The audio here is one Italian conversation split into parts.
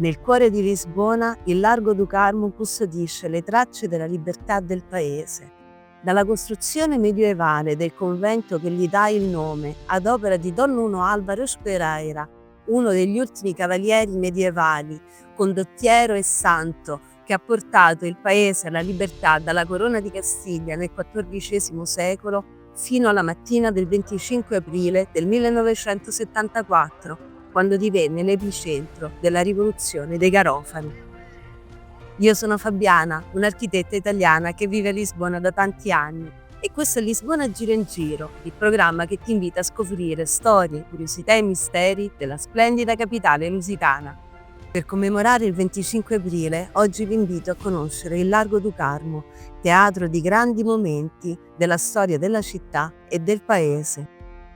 Nel cuore di Lisbona, il Largo do Carmo custodisce le tracce della libertà del paese. Dalla costruzione medievale del convento che gli dà il nome, ad opera di Don Nuno Álvares Pereira, uno degli ultimi cavalieri medievali, condottiero e santo, che ha portato il paese alla libertà dalla corona di Castiglia nel XIV secolo, fino alla mattina del 25 aprile del 1974, quando divenne l'epicentro della rivoluzione dei Garofani. Io sono Fabiana, un'architetta italiana che vive a Lisbona da tanti anni, e questo è Lisbona Giro in Giro, il programma che ti invita a scoprire storie, curiosità e misteri della splendida capitale lusitana. Per commemorare il 25 aprile, oggi vi invito a conoscere il Largo do Carmo, teatro di grandi momenti della storia della città e del paese.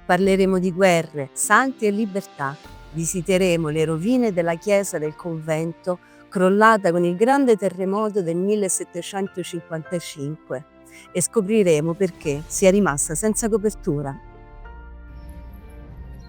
Parleremo di guerre, santi e libertà. Visiteremo le rovine della chiesa del convento crollata con il grande terremoto del 1755 e scopriremo perché sia rimasta senza copertura.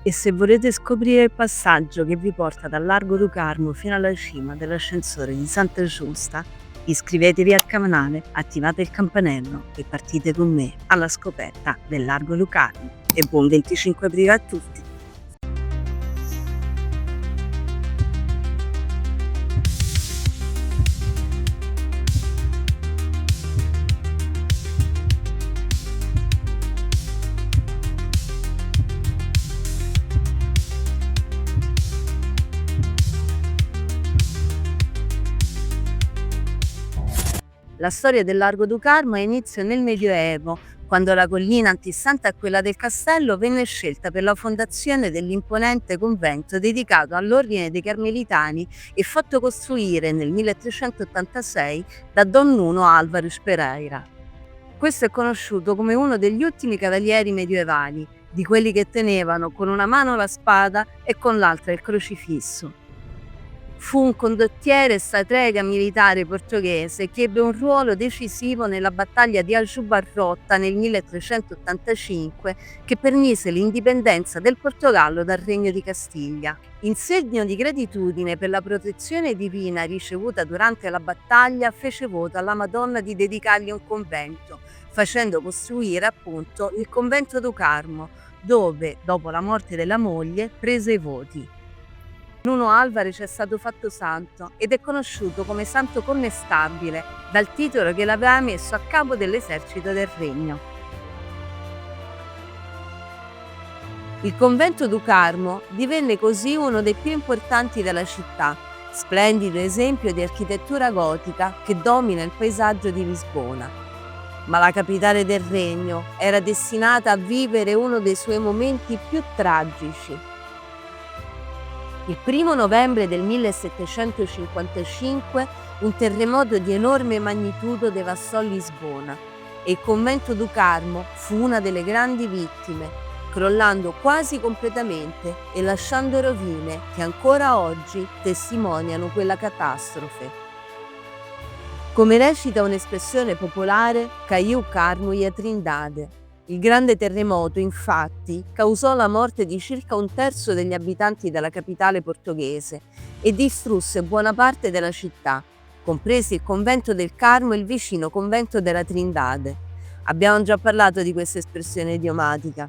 E se volete scoprire il passaggio che vi porta dal Largo do Carmo fino alla cima dell'ascensore di Santa Giusta, iscrivetevi al canale, attivate il campanello e partite con me alla scoperta del Largo do Carmo. E buon 25 aprile a tutti! La storia del Largo do Carmo ha inizio nel Medioevo, quando la collina antistante a quella del castello venne scelta per la fondazione dell'imponente convento dedicato all'ordine dei Carmelitani e fatto costruire nel 1386 da Don Nuno Álvares Pereira. Questo è conosciuto come uno degli ultimi cavalieri medievali, di quelli che tenevano con una mano la spada e con l'altra il crocifisso. Fu un condottiere e stratega militare portoghese che ebbe un ruolo decisivo nella battaglia di Aljubarrota nel 1385 che permise l'indipendenza del Portogallo dal Regno di Castiglia. In segno di gratitudine per la protezione divina ricevuta durante la battaglia, fece voto alla Madonna di dedicargli un convento, facendo costruire appunto il convento do Carmo, dove, dopo la morte della moglie, prese i voti. Nuno Álvares è stato fatto santo ed è conosciuto come santo connestabile, dal titolo che l'aveva messo a capo dell'esercito del regno. Il convento do Carmo divenne così uno dei più importanti della città, splendido esempio di architettura gotica che domina il paesaggio di Lisbona. Ma la capitale del regno era destinata a vivere uno dei suoi momenti più tragici. Il 1 novembre del 1755 un terremoto di enorme magnitudo devastò Lisbona e il convento do Carmo fu una delle grandi vittime, crollando quasi completamente e lasciando rovine che ancora oggi testimoniano quella catastrofe. Come recita un'espressione popolare, caiu Carmo e a Trindade. Il grande terremoto, infatti, causò la morte di circa un terzo degli abitanti della capitale portoghese e distrusse buona parte della città, compresi il convento del Carmo e il vicino convento della Trindade. Abbiamo già parlato di questa espressione idiomatica.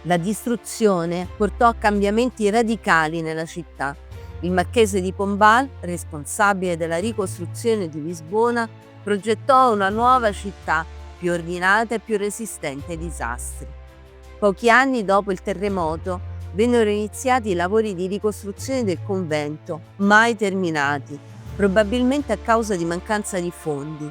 La distruzione portò a cambiamenti radicali nella città. Il marchese di Pombal, responsabile della ricostruzione di Lisbona, progettò una nuova città più ordinata e più resistente ai disastri. Pochi anni dopo il terremoto vennero iniziati i lavori di ricostruzione del convento, mai terminati, probabilmente a causa di mancanza di fondi.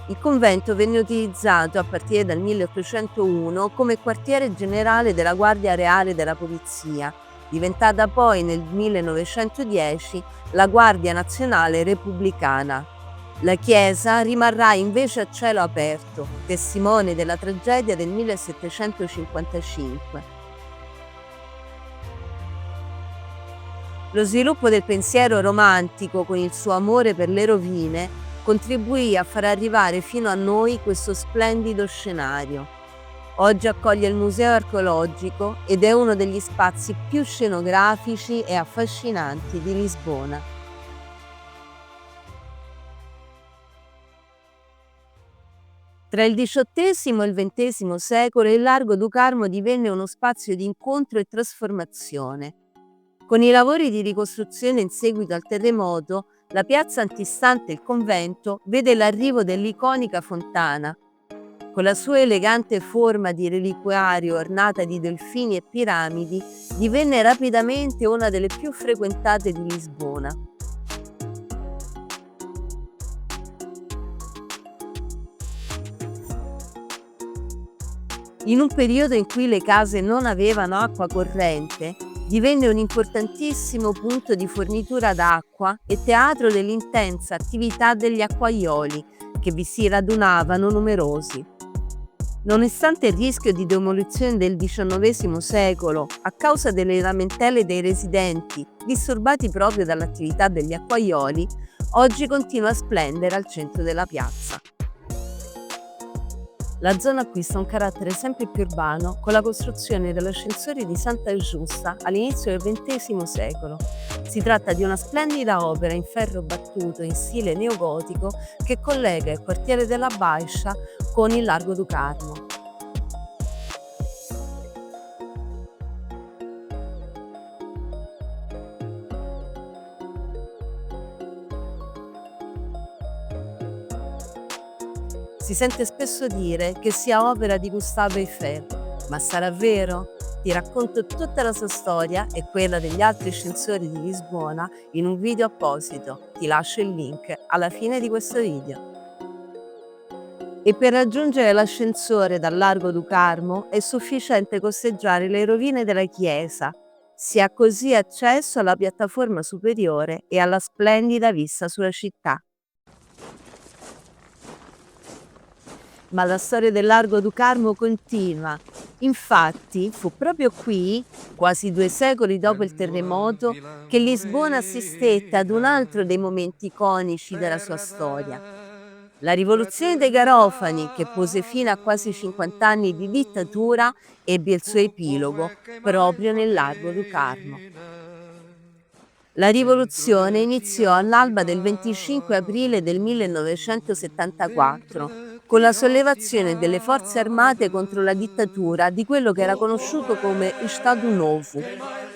Il convento venne utilizzato a partire dal 1801 come quartiere generale della Guardia Reale della Polizia, diventata poi nel 1910 la Guardia Nazionale Repubblicana. La chiesa rimarrà invece a cielo aperto, testimone della tragedia del 1755. Lo sviluppo del pensiero romantico, con il suo amore per le rovine, contribuì a far arrivare fino a noi questo splendido scenario. Oggi accoglie il Museo Archeologico ed è uno degli spazi più scenografici e affascinanti di Lisbona. Tra il XVIII e il XX secolo il Largo du Carmo divenne uno spazio di incontro e trasformazione. Con i lavori di ricostruzione in seguito al terremoto, la piazza antistante il convento vede l'arrivo dell'iconica fontana. Con la sua elegante forma di reliquiario ornata di delfini e piramidi, divenne rapidamente una delle più frequentate di Lisbona. In un periodo in cui le case non avevano acqua corrente, divenne un importantissimo punto di fornitura d'acqua e teatro dell'intensa attività degli acquaioli, che vi si radunavano numerosi. Nonostante il rischio di demolizione del XIX secolo, a causa delle lamentele dei residenti, disturbati proprio dall'attività degli acquaioli, oggi continua a splendere al centro della piazza. La zona acquista un carattere sempre più urbano con la costruzione dell'ascensore di Santa Giusta all'inizio del XX secolo. Si tratta di una splendida opera in ferro battuto in stile neogotico che collega il quartiere della Baixa con il Largo du Carmo. Si sente spesso dire che sia opera di Gustave Eiffel, ma sarà vero? Ti racconto tutta la sua storia e quella degli altri ascensori di Lisbona in un video apposito. Ti lascio il link alla fine di questo video. E per raggiungere l'ascensore dal Largo du Carmo è sufficiente costeggiare le rovine della chiesa. Si ha così accesso alla piattaforma superiore e alla splendida vista sulla città. Ma la storia del Largo du Carmo continua. Infatti, fu proprio qui, quasi 2 secoli dopo il terremoto, che Lisbona assistette ad un altro dei momenti iconici della sua storia. La rivoluzione dei Garofani, che pose fine a quasi 50 anni di dittatura, ebbe il suo epilogo proprio nel Largo du Carmo. La rivoluzione iniziò all'alba del 25 aprile del 1974, con la sollevazione delle forze armate contro la dittatura di quello che era conosciuto come Estado Novo,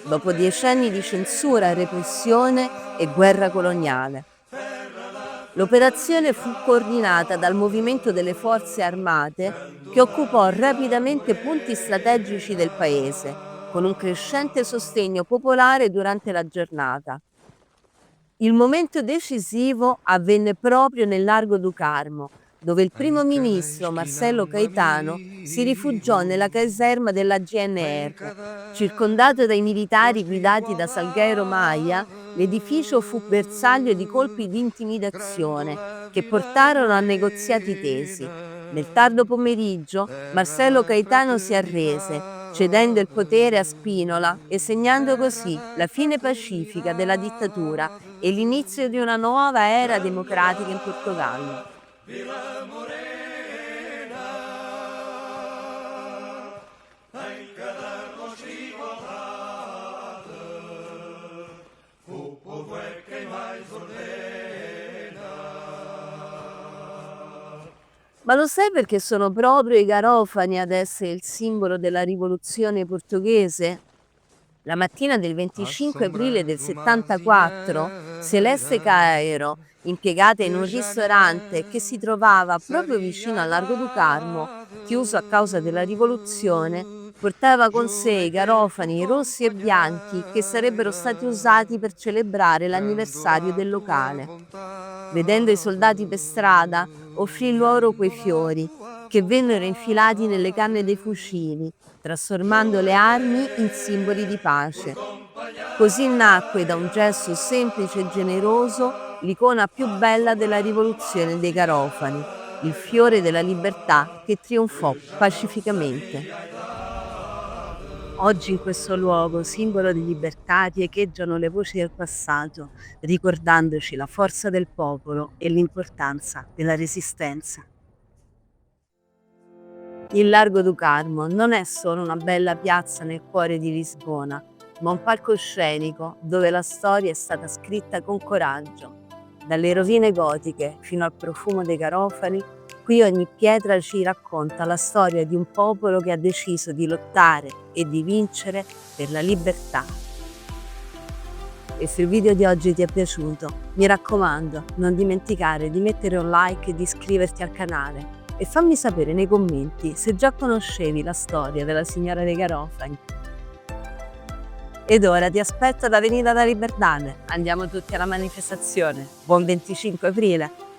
dopo 10 anni di censura, repressione e guerra coloniale. L'operazione fu coordinata dal movimento delle forze armate che occupò rapidamente punti strategici del paese, con un crescente sostegno popolare durante la giornata. Il momento decisivo avvenne proprio nel Largo du Carmo, dove il primo ministro Marcelo Caetano si rifugiò nella caserma della GNR. Circondato dai militari guidati da Salgueiro Maia, l'edificio fu bersaglio di colpi di intimidazione che portarono a negoziati tesi. Nel tardo pomeriggio Marcelo Caetano si arrese, cedendo il potere a Spínola e segnando così la fine pacifica della dittatura e l'inizio di una nuova era democratica in Portogallo. Ma lo sai perché sono proprio i garofani ad essere il simbolo della rivoluzione portoghese? La mattina del 25 aprile del 74, Celeste Caero, impiegata in un ristorante che si trovava proprio vicino al Largo du Carmo, chiuso a causa della rivoluzione, portava con sé i garofani rossi e bianchi che sarebbero stati usati per celebrare l'anniversario del locale. Vedendo i soldati per strada, offrì loro quei fiori, che vennero infilati nelle canne dei fucili, trasformando le armi in simboli di pace. Così nacque da un gesto semplice e generoso l'icona più bella della rivoluzione dei Garofani, il fiore della libertà che trionfò pacificamente. Oggi in questo luogo, simbolo di libertà, riecheggiano le voci del passato, ricordandoci la forza del popolo e l'importanza della resistenza. Il Largo du Carmo non è solo una bella piazza nel cuore di Lisbona, ma un palcoscenico dove la storia è stata scritta con coraggio. Dalle rovine gotiche fino al profumo dei garofani, qui ogni pietra ci racconta la storia di un popolo che ha deciso di lottare e di vincere per la libertà. E se il video di oggi ti è piaciuto, mi raccomando, non dimenticare di mettere un like e di iscriverti al canale. E fammi sapere nei commenti se già conoscevi la storia della signora dei Garofani. Ed ora ti aspetto ad Avenida da Liberdade. Andiamo tutti alla manifestazione. Buon 25 aprile!